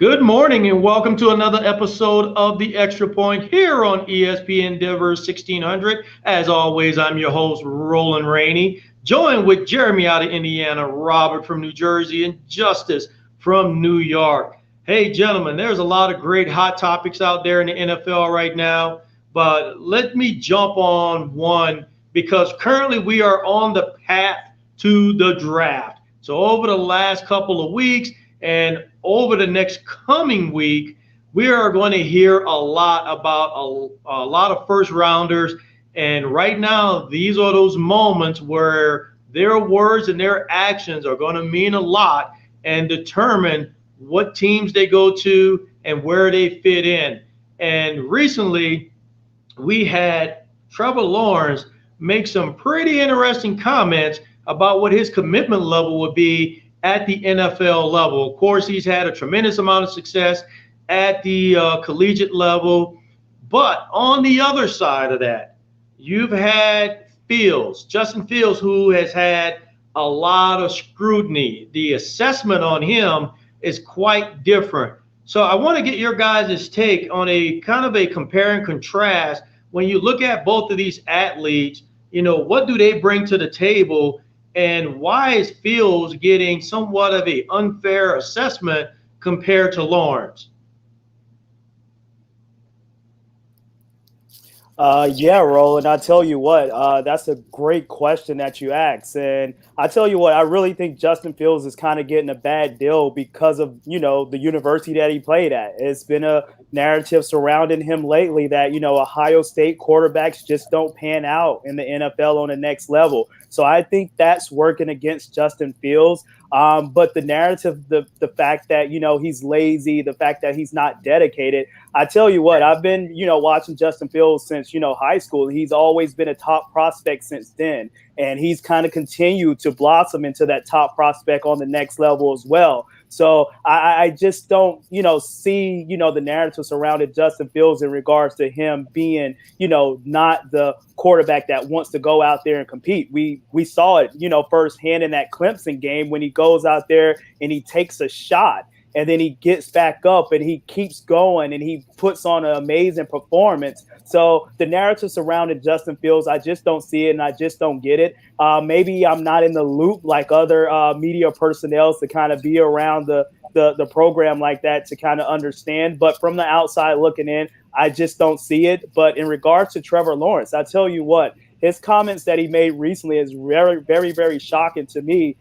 Good morning and welcome to another episode of The Extra Point here on ESPN Denver 1600. As always, I'm your host, Roland Rainey, joined with Jeremy out of Indiana, Robert from New Jersey, and Justice from New York. Hey, gentlemen, there's a lot of great hot topics out there in the NFL right now, but let me jump on one because currently we are on the path to the draft. So over the last couple of weeks, and over the next coming week, we are going to hear a lot about a lot of first rounders. And right now, these are those moments where their words and their actions are going to mean a lot and determine what teams they go to and where they fit in. And recently, we had Trevor Lawrence make some pretty interesting comments about what his commitment level would be at the NFL level. Of course, he's had a tremendous amount of success at the collegiate level. But on the other side of that, you've had Justin Fields, who has had a lot of scrutiny. The assessment on him is quite different. So I want to get your guys' take on a kind of a compare and contrast. When you look at both of these athletes, what do they bring to the table? And why is Fields getting somewhat of an unfair assessment compared to Lawrence? Yeah, Roland, I tell you what, that's a great question that you asked. And I tell you what, I really think Justin Fields is kind of getting a bad deal because of, the university that he played at. It's been a narrative surrounding him lately that, Ohio State quarterbacks just don't pan out in the NFL on the next level. So I think that's working against Justin Fields. But the narrative, the fact that, he's lazy, the fact that he's not dedicated, I tell you what, I've been, watching Justin Fields since, high school. He's always been a top prospect since then. And he's kind of continued to blossom into that top prospect on the next level as well. So I just don't, see, the narrative surrounding Justin Fields in regards to him being, not the quarterback that wants to go out there and compete. We saw it, firsthand in that Clemson game when he goes out there and he takes a shot. And then he gets back up and he keeps going and he puts on an amazing performance. So the narrative surrounding Justin Fields, I just don't see it and I just don't get it. Maybe I'm not in the loop like other media personnel to kind of be around the program like that to kind of understand. But from the outside looking in, I just don't see it. But in regards to Trevor Lawrence, I tell you what, his comments that he made recently is very, very, very shocking to me.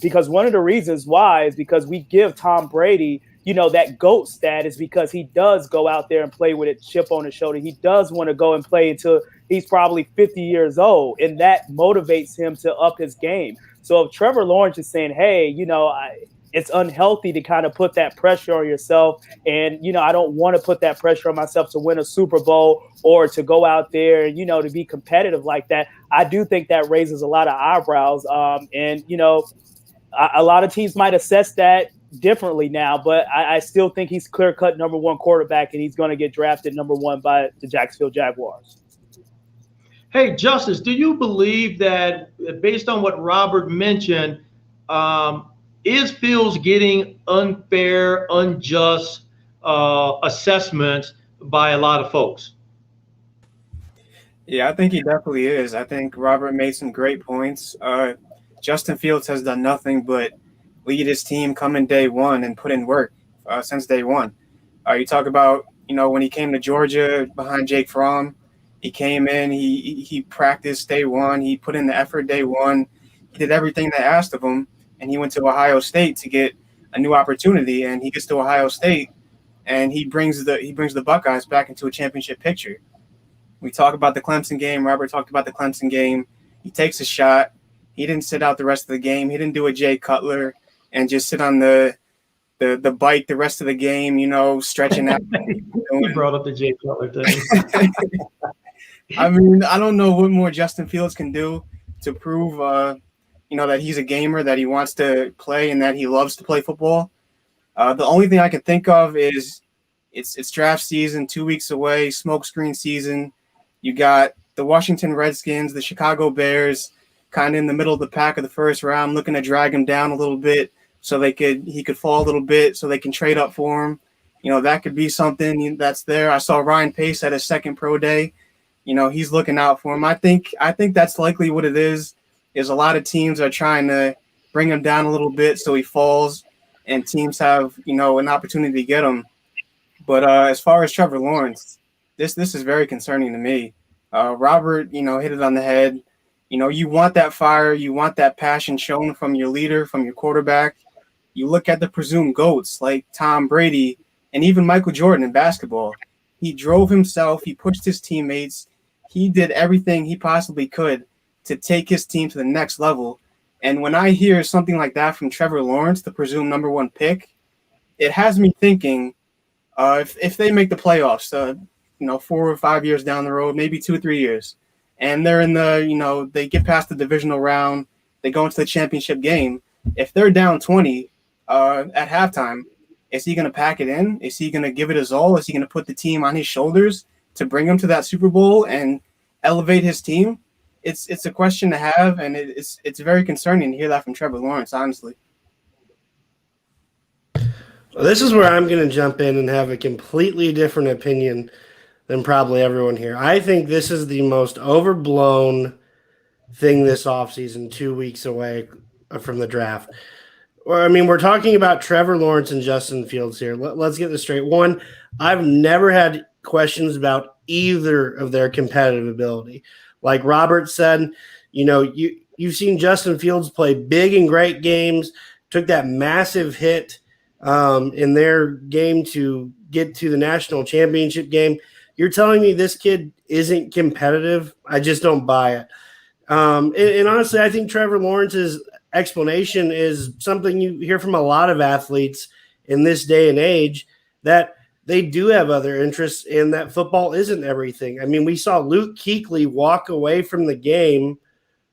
Because one of the reasons why is because we give Tom Brady, that GOAT status because he does go out there and play with a chip on his shoulder. He does want to go and play until he's probably 50 years old, and that motivates him to up his game. So if Trevor Lawrence is saying, hey, it's unhealthy to kind of put that pressure on yourself. And, I don't want to put that pressure on myself to win a Super Bowl or to go out there, to be competitive like that. I do think that raises a lot of eyebrows. And a lot of teams might assess that differently now, but I still think he's clear-cut number one quarterback, and he's going to get drafted number one by the Jacksonville Jaguars. Hey, Justice, do you believe that based on what Robert mentioned, is Fields getting unfair, unjust assessments by a lot of folks? Yeah, I think he definitely is. I think Robert made some great points. Justin Fields has done nothing but lead his team coming day one and put in work since day one. You talk about, when he came to Georgia behind Jake Fromm, he came in, he practiced day one, he put in the effort day one, he did everything they asked of him, and he went to Ohio State to get a new opportunity, and he gets to Ohio State, and he brings the Buckeyes back into a championship picture. We talk about the Clemson game. Robert talked about the Clemson game. He takes a shot. He didn't sit out the rest of the game. He didn't do a Jay Cutler and just sit on the bike the rest of the game, stretching out. He brought up the Jay Cutler thing. I mean, I don't know what more Justin Fields can do to prove, that he's a gamer, that he wants to play, and that he loves to play football. The only thing I can think of is it's draft season, 2 weeks away, smokescreen season. You got the Washington Redskins, the Chicago Bears, kind of in the middle of the pack of the first round, looking to drag him down a little bit so he could fall a little bit so they can trade up for him. That could be something that's there. I saw Ryan Pace at his second pro day. He's looking out for him. I think that's likely what it is a lot of teams are trying to bring him down a little bit so he falls, and teams have, an opportunity to get him. But as far as Trevor Lawrence, this is very concerning to me. Robert, hit it on the head. You want that fire, you want that passion shown from your leader, from your quarterback. You look at the presumed GOATs like Tom Brady and even Michael Jordan in basketball. He drove himself, he pushed his teammates, he did everything he possibly could to take his team to the next level. And when I hear something like that from Trevor Lawrence, the presumed number one pick, it has me thinking if they make the playoffs, 4 or 5 years down the road, maybe 2 or 3 years, and they're in the, they get past the divisional round, they go into the championship game. If they're down 20 at halftime, is he going to pack it in? Is he going to give it his all? Is he going to put the team on his shoulders to bring him to that Super Bowl and elevate his team? It's a question to have, and it's very concerning to hear that from Trevor Lawrence, honestly. Well, this is where I'm going to jump in and have a completely different opinion than probably everyone here. I think this is the most overblown thing this offseason, 2 weeks away from the draft. Well, I mean, we're talking about Trevor Lawrence and Justin Fields here. Let's get this straight. One, I've never had questions about either of their competitive ability. Like Robert said, you've seen Justin Fields play big and great games, took that massive hit in their game to get to the national championship game. You're telling me this kid isn't competitive? I just don't buy it. And honestly, I think Trevor Lawrence's explanation is something you hear from a lot of athletes in this day and age, that they do have other interests and that football isn't everything. I mean, we saw Luke Kuechly walk away from the game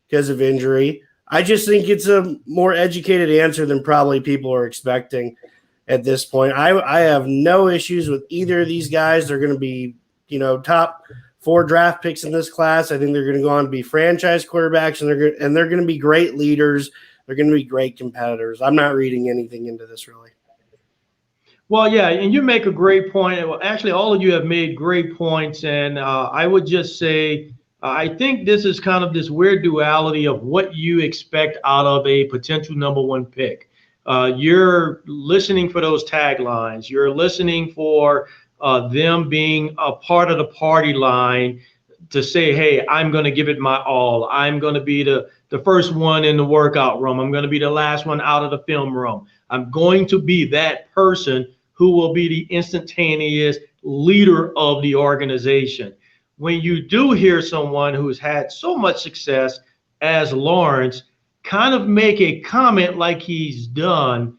because of injury. I just think it's a more educated answer than probably people are expecting at this point. I have no issues with either of these guys. They're going to be, top 4 draft picks in this class. I think they're going to go on to be franchise quarterbacks, and they're going to be great leaders. They're going to be great competitors. I'm not reading anything into this, really. Well, yeah, and you make a great point. Well, actually, all of you have made great points, and I would just say I think this is kind of this weird duality of what you expect out of a potential number one pick. You're listening for those taglines. You're listening for them being a part of the party line to say, hey, I'm going to give it my all. I'm going to be the first one in the workout room. I'm going to be the last one out of the film room. I'm going to be that person who will be the instantaneous leader of the organization. When you do hear someone who's had so much success as Lawrence kind of make a comment like he's done,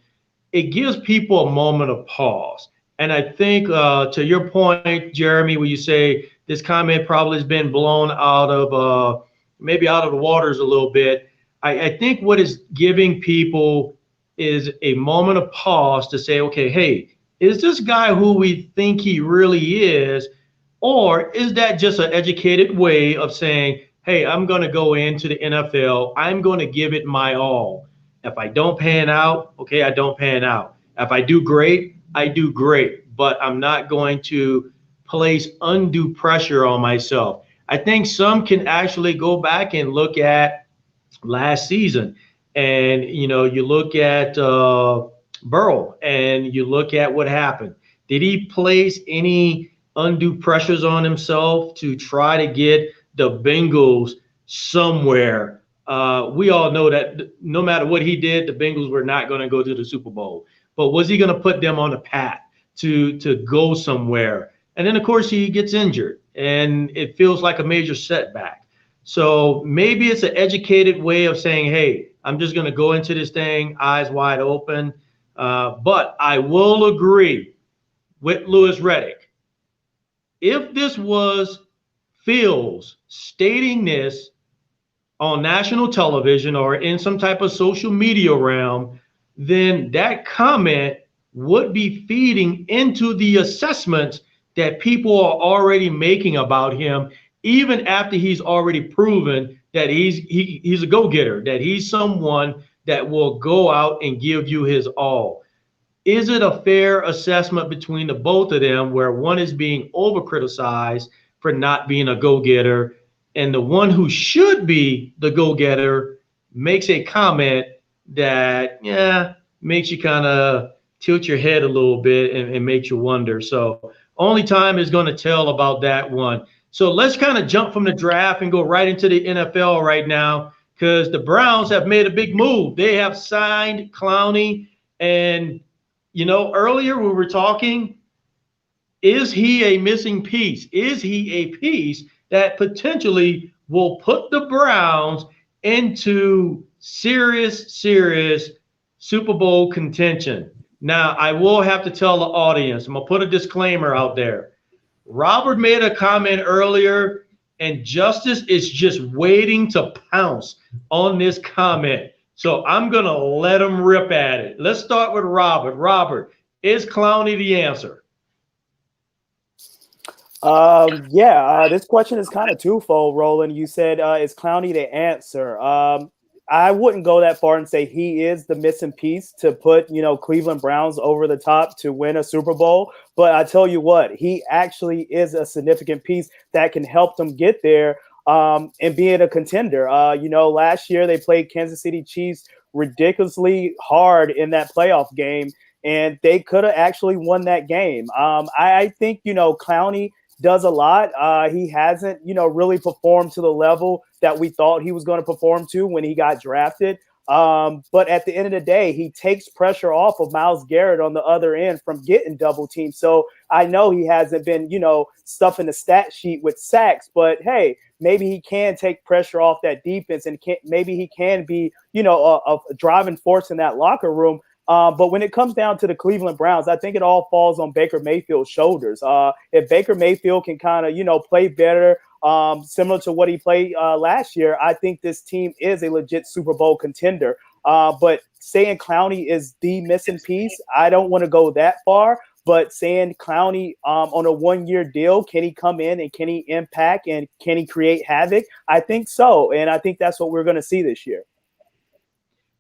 it gives people a moment of pause. And I think to your point, Jeremy, where you say this comment probably has been blown out of maybe out of the waters a little bit, I think what is giving people is a moment of pause to say, okay, hey, is this guy who we think he really is, or is that just an educated way of saying, hey, I'm going to go into the NFL, I'm going to give it my all. If I don't pan out, okay, I don't pan out. If I do great, I do great, but I'm not going to place undue pressure on myself. I think some can actually go back and look at last season, and you look at Burrow and you look at what happened. Did he place any undue pressures on himself to try to get the Bengals somewhere? We all know that no matter what he did, the Bengals were not going to go to the Super Bowl. But was he going to put them on a path to go somewhere? And then, of course, he gets injured, and it feels like a major setback. So maybe it's an educated way of saying, hey, I'm just going to go into this thing eyes wide open. But I will agree with Louis Riddick. If this was Fields stating this on national television or in some type of social media realm, then that comment would be feeding into the assessments that people are already making about him, even after he's already proven that he's a go-getter, that he's someone that will go out and give you his all. Is it a fair assessment between the both of them where one is being over criticized for not being a go-getter and the one who should be the go-getter makes a comment that, yeah, makes you kind of tilt your head a little bit and makes you wonder. So only time is going to tell about that one. So let's kind of jump from the draft and go right into the NFL right now because the Browns have made a big move. They have signed Clowney, and earlier we were talking, is he a missing piece? Is he a piece that potentially will put the Browns into serious Super Bowl contention? Now, I will have to tell the audience, I'm going to put a disclaimer out there. Robert made a comment earlier, and Justice is just waiting to pounce on this comment. So I'm going to let him rip at it. Let's start with Robert. Robert, is Clowney the answer? This question is kind of twofold, Roland. You said, is Clowney the answer? I wouldn't go that far and say he is the missing piece to put, Cleveland Browns over the top to win a Super Bowl. But I tell you what, he actually is a significant piece that can help them get there and being a contender. Last year they played Kansas City Chiefs ridiculously hard in that playoff game, and they could have actually won that game. I think, Clowney does a lot. He hasn't, really performed to the level that we thought he was going to perform to when he got drafted. But at the end of the day, he takes pressure off of Myles Garrett on the other end from getting double teamed. So I know he hasn't been, stuffing the stat sheet with sacks, but hey, maybe he can take pressure off that defense and maybe he can be, a driving force in that locker room. But when it comes down to the Cleveland Browns, I think it all falls on Baker Mayfield's shoulders. If Baker Mayfield can kind of, play better, similar to what he played last year, I think this team is a legit Super Bowl contender. But saying Clowney is the missing piece, I don't want to go that far. But saying Clowney on a one-year deal, can he come in and can he impact and can he create havoc? I think so. And I think that's what we're going to see this year.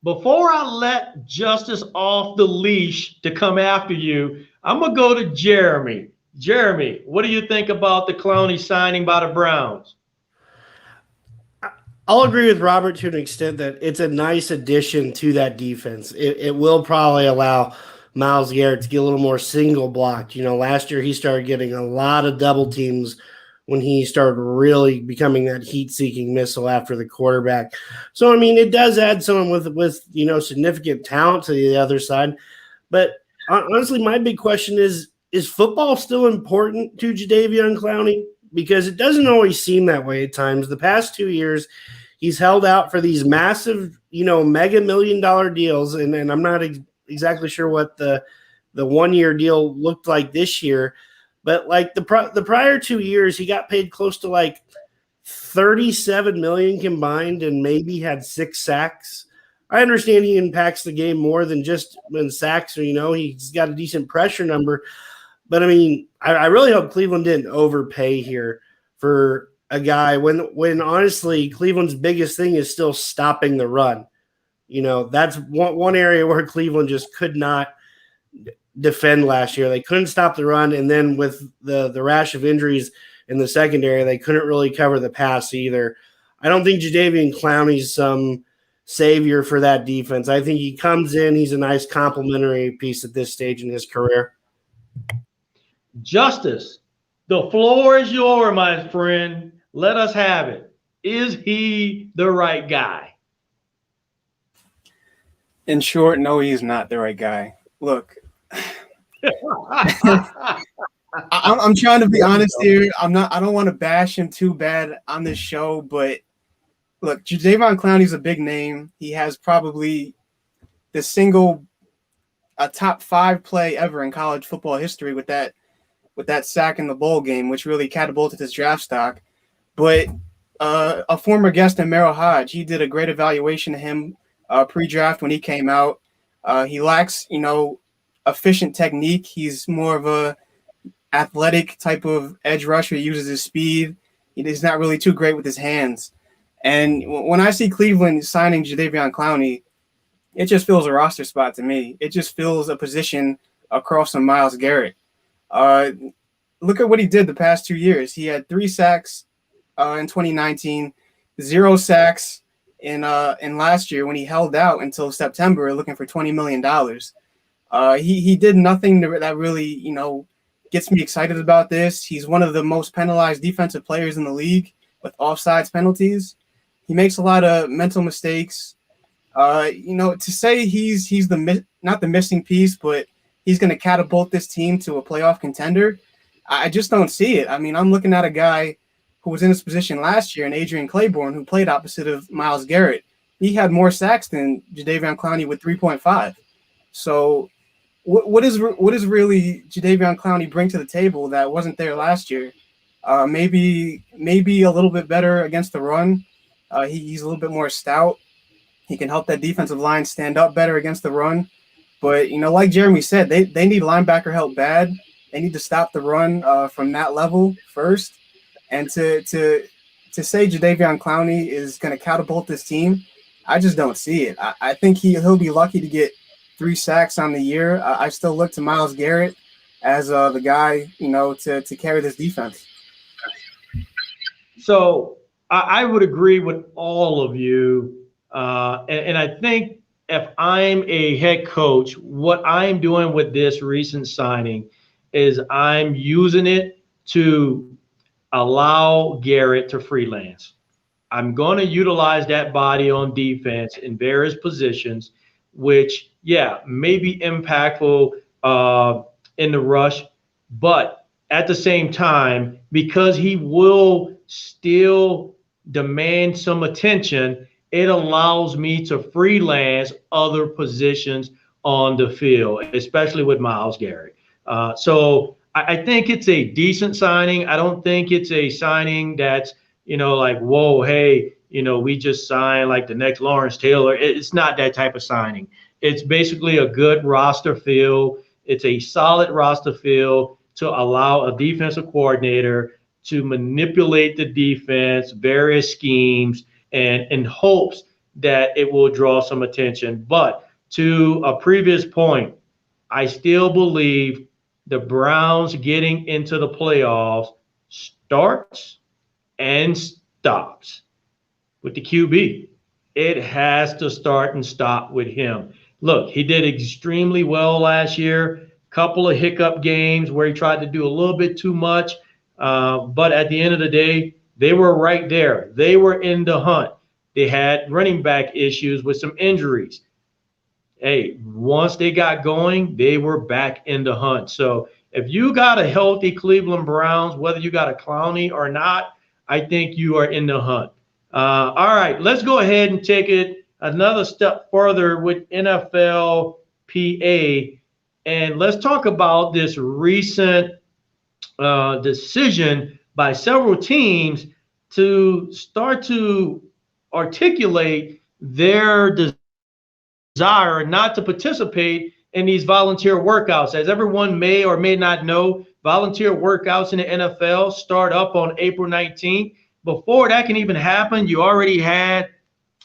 Before I let Justice off the leash to come after you, I'm going to go to Jeremy. Jeremy, what do you think about the Clowney signing by the Browns? I'll agree with Robert to an extent that it's a nice addition to that defense. It will probably allow Myles Garrett to get a little more single blocked. Last year he started getting a lot of double teams when he started really becoming that heat-seeking missile after the quarterback. So, it does add someone with significant talent to the other side. But honestly, my big question is football still important to Jadeveon Clowney? Because it doesn't always seem that way at times. The past 2 years, he's held out for these massive, mega $1 million deals, and I'm not exactly sure what the 1 year deal looked like this year. But like the prior 2 years, he got paid close to like $37 million combined and maybe had 6 sacks. I understand he impacts the game more than just when sacks or, he's got a decent pressure number. But I really hope Cleveland didn't overpay here for a guy when honestly Cleveland's biggest thing is still stopping the run. That's one area where Cleveland just could not defend last year. They couldn't stop the run, and then with the rash of injuries in the secondary, they couldn't really cover the pass either. I don't think Jadeveon Clowney's some savior for that defense. I think he comes in, he's a nice complementary piece at this stage in his career. Justice, the floor is yours, my friend. Let us have it. Is he the right guy? In short, no, he's not the right guy. Look, I'm trying to be honest here. I don't want to bash him too bad on this show, but look, Jadeveon Clowney's a big name. He has probably a top 5 play ever in college football history with that sack in the bowl game, which really catapulted his draft stock. But a former guest in Merrill Hodge, he did a great evaluation of him pre-draft when he came out. He lacks, efficient technique. He's more of a athletic type of edge rusher. He uses his speed. He's not really too great with his hands. And when I see Cleveland signing Jadeveon Clowney, it just feels a roster spot to me. It just feels a position across from Myles Garrett. Uh, Look at what he did the past 2 years. He had 3 sacks in 2019, 0 sacks in last year when he held out until September looking for $20 million. He did nothing that really, gets me excited about this. He's one of the most penalized defensive players in the league with offsides penalties. He makes a lot of mental mistakes. To say he's not the missing piece, but he's going to catapult this team to a playoff contender, I just don't see it. I mean, I'm looking at a guy who was in this position last year, and Adrian Claiborne, who played opposite of Myles Garrett. He had more sacks than Jadeveon Clowney with 3.5. So what is really Jadeveon Clowney bring to the table that wasn't there last year? Maybe a little bit better against the run. He's a little bit more stout. He can help that defensive line stand up better against the run. But, like Jeremy said, they need linebacker help bad. They need to stop the run from that level first. And to say Jadeveon Clowney is going to catapult this team, I just don't see it. I think he'll be lucky to get 3 sacks on the year. I still look to Myles Garrett as the guy, to carry this defense. So I would agree with all of you. And I think if I'm a head coach, what I'm doing with this recent signing is I'm using it to allow Garrett to freelance. I'm going to utilize that body on defense in various positions, which, may be impactful in the rush. But at the same time, because he will still demand some attention, it allows me to freelance other positions on the field, especially with Myles Garrett. So I think it's a decent signing. I don't think it's a signing that's, like, whoa, hey, we just signed like the next Lawrence Taylor. It's not that type of signing. It's basically a good roster fill. It's a solid roster fill to allow a defensive coordinator to manipulate the defense, various schemes, and in hopes that it will draw some attention. But to a previous point, I still believe the Browns getting into the playoffs starts and stops with the QB. It has to start and stop with him. Look, he did extremely well last year. Couple of hiccup games where he tried to do a little bit too much. But at the end of the day, they were right there. They were in the hunt. They had running back issues with some injuries. Hey, once they got going, they were back in the hunt. So if you got a healthy Cleveland Browns, whether you got a Clowney or not, I think you are in the hunt. All right, let's go ahead and take it another step further with NFL PA. And let's talk about this recent decision by several teams to start to articulate their desire not to participate in these volunteer workouts. As everyone may or may not know, volunteer workouts in the NFL start up on April 19th. Before that can even happen, you already had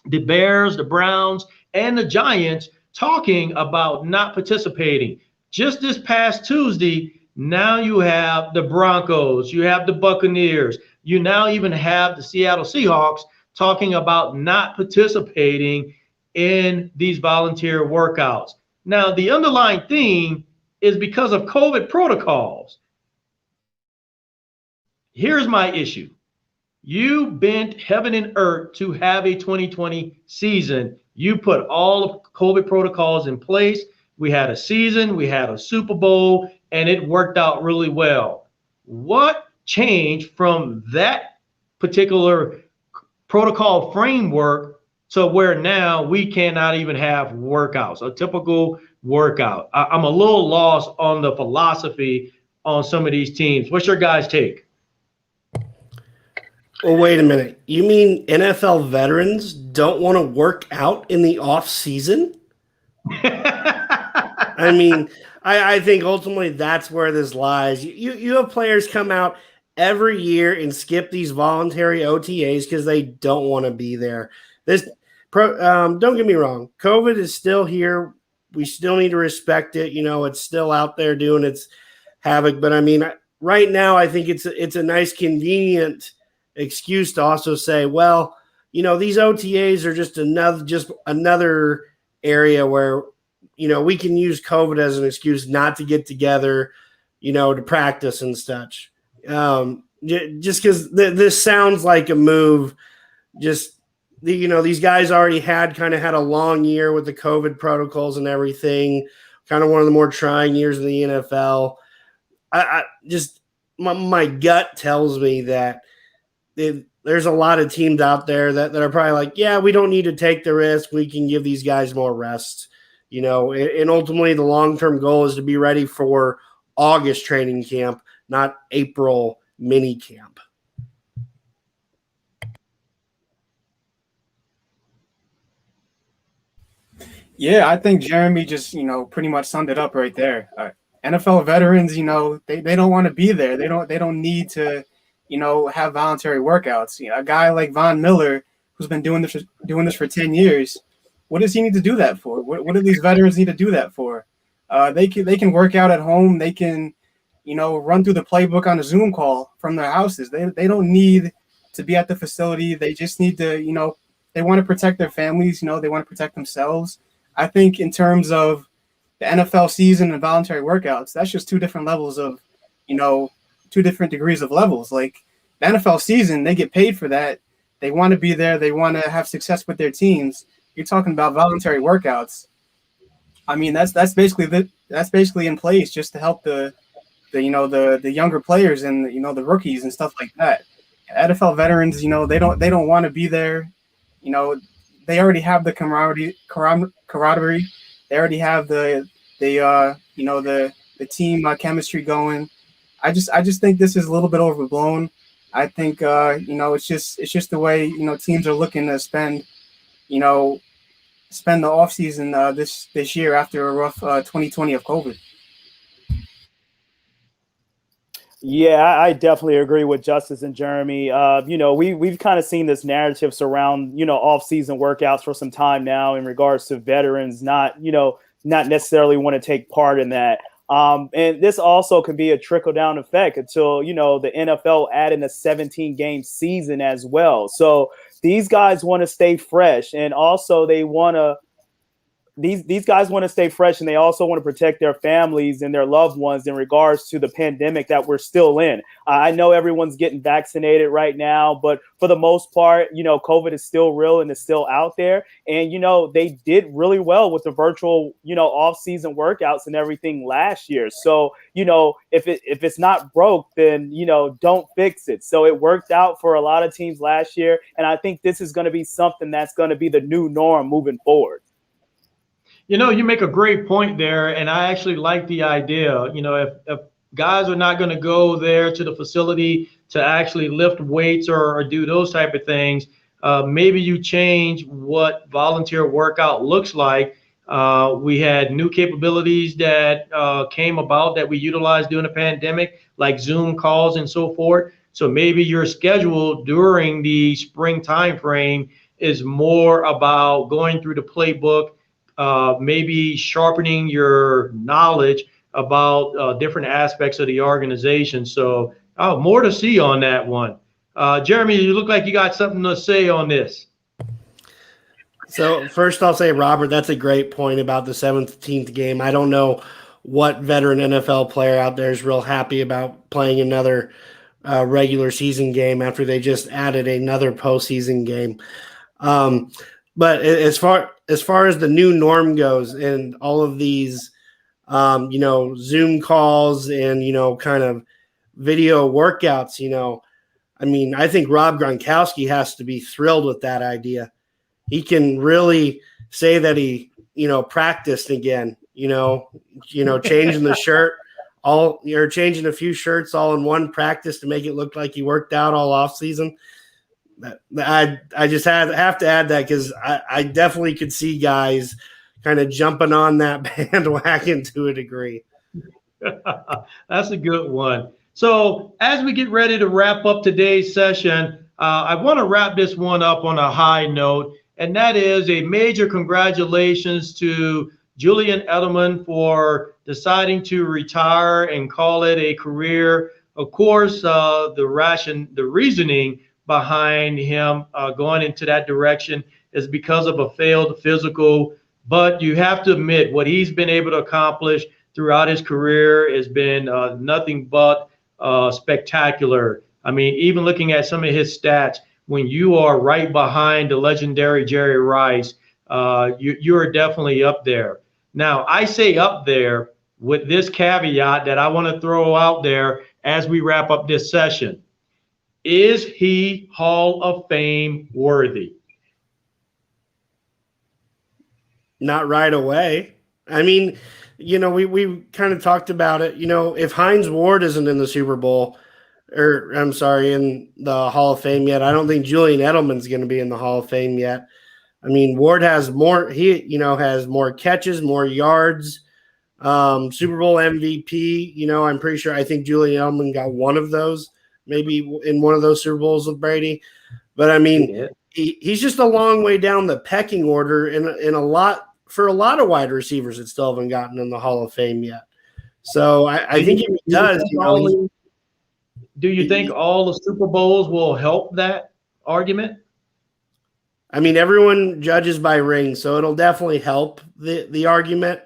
the Bears, the Browns, and the Giants talking about not participating. Just this past Tuesday, now you have the Broncos, you have the Buccaneers, you now even have the Seattle Seahawks talking about not participating in these volunteer workouts. Now, the underlying theme is because of COVID protocols. Here's my issue. You bent heaven and earth to have a 2020 season. You put all of COVID protocols in place. We had a season, we had a Super Bowl, and it worked out really well. What changed from that particular protocol framework to where now we cannot even have workouts, a typical workout? I'm a little lost on the philosophy on some of these teams. What's your guys' take? Well, wait a minute. You mean NFL veterans don't want to work out in the off season? I mean, I think ultimately that's where this lies. You have players come out every year and skip these voluntary OTAs because they don't want to be there. don't get me wrong. COVID is still here. We still need to respect it. It's still out there doing its havoc. But I mean, right now, I think it's a nice, convenient excuse to also say, well, these OTAs are just another area where, we can use COVID as an excuse not to get together, to practice and such. Just because this sounds like a move, these guys already had a long year with the COVID protocols and everything, kind of one of the more trying years in the NFL. My gut tells me that there's a lot of teams out there that are probably like, yeah, we don't need to take the risk. We can give these guys more rest, and ultimately the long-term goal is to be ready for August training camp, not April mini camp. Yeah, I think Jeremy just, pretty much summed it up right there. NFL veterans, they don't want to be there. They don't need to, have voluntary workouts. A guy like Von Miller, who's been doing this for 10 years, what does he need to do that for? What do these veterans need to do that for? They can work out at home. They can, run through the playbook on a Zoom call from their houses. They don't need to be at the facility. They just need to, they want to protect their families. They want to protect themselves. I think in terms of the NFL season and voluntary workouts, that's just two different levels of, two different degrees of levels. Like the NFL season, they get paid for that. They want to be there. They want to have success with their teams. You're talking about voluntary workouts. I mean, that's basically in place just to help the younger players and the rookies and stuff like that. NFL veterans, they don't want to be there. They already have the camaraderie. They already have the team chemistry going. I just think this is a little bit overblown. I think it's just the way teams are looking to spend the offseason this year after a rough 2020 of COVID. Yeah, I definitely agree with Justice and Jeremy. We've kind of seen this narrative surround, off-season workouts for some time now in regards to veterans not necessarily want to take part in that. And this also could be a trickle-down effect until, the NFL add in a 17-game season as well. So these guys want to stay fresh, and also they want to these guys want to stay fresh, and they also want to protect their families and their loved ones in regards to the pandemic that we're still in. I know everyone's getting vaccinated right now, but for the most part, COVID is still real and it's still out there. And, they did really well with the virtual, off-season workouts and everything last year. So, if it's not broke, then, don't fix it. So it worked out for a lot of teams last year. And I think this is going to be something that's going to be the new norm moving forward. You make a great point there, and I actually like the idea. If guys are not going to go there to the facility to actually lift weights or do those type of things, maybe you change what volunteer workout looks like. We had new capabilities that came about that we utilized during the pandemic, like Zoom calls and so forth. So maybe your schedule during the spring time frame is more about going through the playbook, maybe sharpening your knowledge about different aspects of the organization. So more to see on that one. Jeremy, you look like you got something to say on this. So first I'll say, Robert, that's a great point about the 17th game. I don't know what veteran NFL player out there is real happy about playing another regular season game after they just added another postseason game. But as far as the new norm goes and all of these, Zoom calls and, kind of video workouts, I think Rob Gronkowski has to be thrilled with that idea. He can really say that he, practiced again, changing the shirt, changing a few shirts all in one practice to make it look like he worked out all off season. I just have to add that because I definitely could see guys kind of jumping on that bandwagon to a degree. That's a good one. So as we get ready to wrap up today's session, I want to wrap this one up on a high note. and that is a major congratulations to Julian Edelman for deciding to retire and call it a career. Of course, the reasoning behind him going into that direction is because of a failed physical. But you have to admit what he's been able to accomplish throughout his career has been nothing but spectacular. I mean, even looking at some of his stats, when you are right behind the legendary Jerry Rice, you are definitely up there. Now, I say up there with this caveat that I want to throw out there as we wrap up this session. Is he Hall of Fame worthy? Not right away. I mean, we kind of talked about it. If Hines Ward isn't in the Super Bowl, or I'm sorry, in the Hall of Fame yet, I don't think Julian Edelman's going to be in the Hall of Fame yet. I mean, Ward has more. He has more catches, more yards. Super Bowl MVP. I'm pretty sure. I think Julian Edelman got one of those, maybe in one of those Super Bowls with Brady. But I mean, he's just a long way down the pecking order, in a lot of wide receivers that still haven't gotten in the Hall of Fame yet. So I think if he does, do you think all the Super Bowls will help that argument? I mean, everyone judges by rings, so it'll definitely help the argument.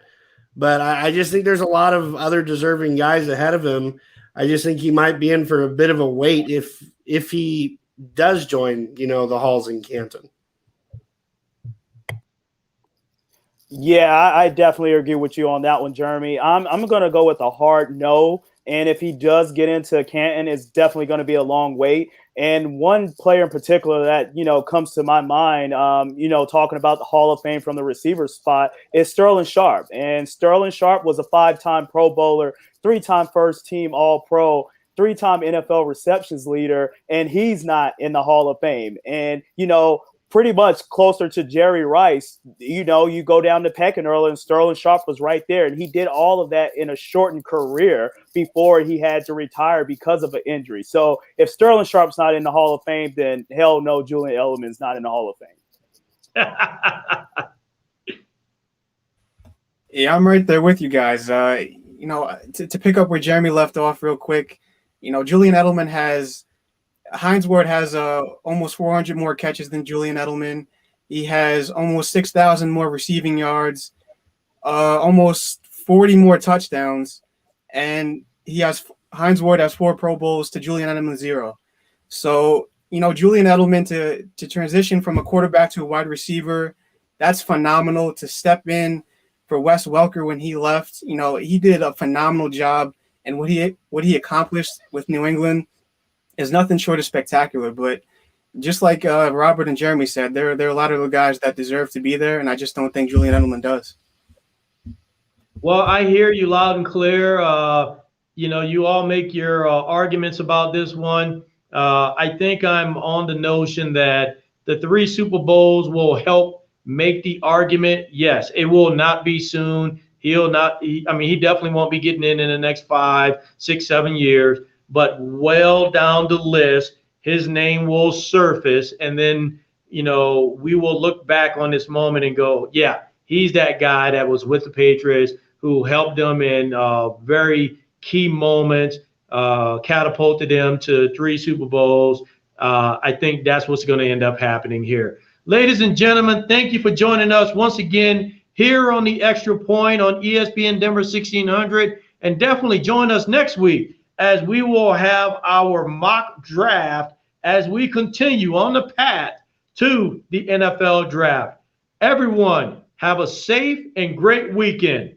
But I just think there's a lot of other deserving guys ahead of him. I just think he might be in for a bit of a wait if he does join, the halls in Canton. Yeah, I definitely agree with you on that one, Jeremy. I'm going to go with a hard no. And if he does get into Canton, it's definitely going to be a long wait. And one player in particular that, comes to my mind, talking about the Hall of Fame from the receiver spot is Sterling Sharpe. And Sterling Sharpe was a 5-time Pro Bowler, 3-time first team All-Pro, 3-time NFL receptions leader, and he's not in the Hall of Fame. And, pretty much closer to Jerry Rice, you go down the pecking order, and Sterling Sharpe was right there. And he did all of that in a shortened career before he had to retire because of an injury. So if Sterling Sharpe's not in the Hall of Fame, then hell no, Julian Edelman's not in the Hall of Fame. Yeah, I'm right there with you guys. To pick up where Jeremy left off real quick, Julian Edelman Hines Ward has almost 400 more catches than Julian Edelman. He has almost 6,000 more receiving yards, almost 40 more touchdowns, and Hines Ward has 4 Pro Bowls to Julian Edelman 0. So, Julian Edelman to transition from a quarterback to a wide receiver, that's phenomenal. To step in for Wes Welker when he left, he did a phenomenal job, and what he accomplished with New England is nothing short of spectacular. But just like Robert and Jeremy said, there are a lot of the guys that deserve to be there, and I just don't think Julian Edelman does. Well, I hear you loud and clear. You all make your arguments about this one. I think I'm on the notion that the 3 Super Bowls will help make the argument. Yes, it will not be soon. He definitely won't be getting in the next 5, 6, 7 years. But well down the list, his name will surface, and then we will look back on this moment and go, yeah, he's that guy that was with the Patriots who helped them in very key moments, catapulted them to 3 Super Bowls. I think that's what's going to end up happening here. Ladies and gentlemen, thank you for joining us once again here on the Extra Point on ESPN Denver 1600, and definitely join us next week as we will have our mock draft as we continue on the path to the NFL draft. Everyone, have a safe and great weekend.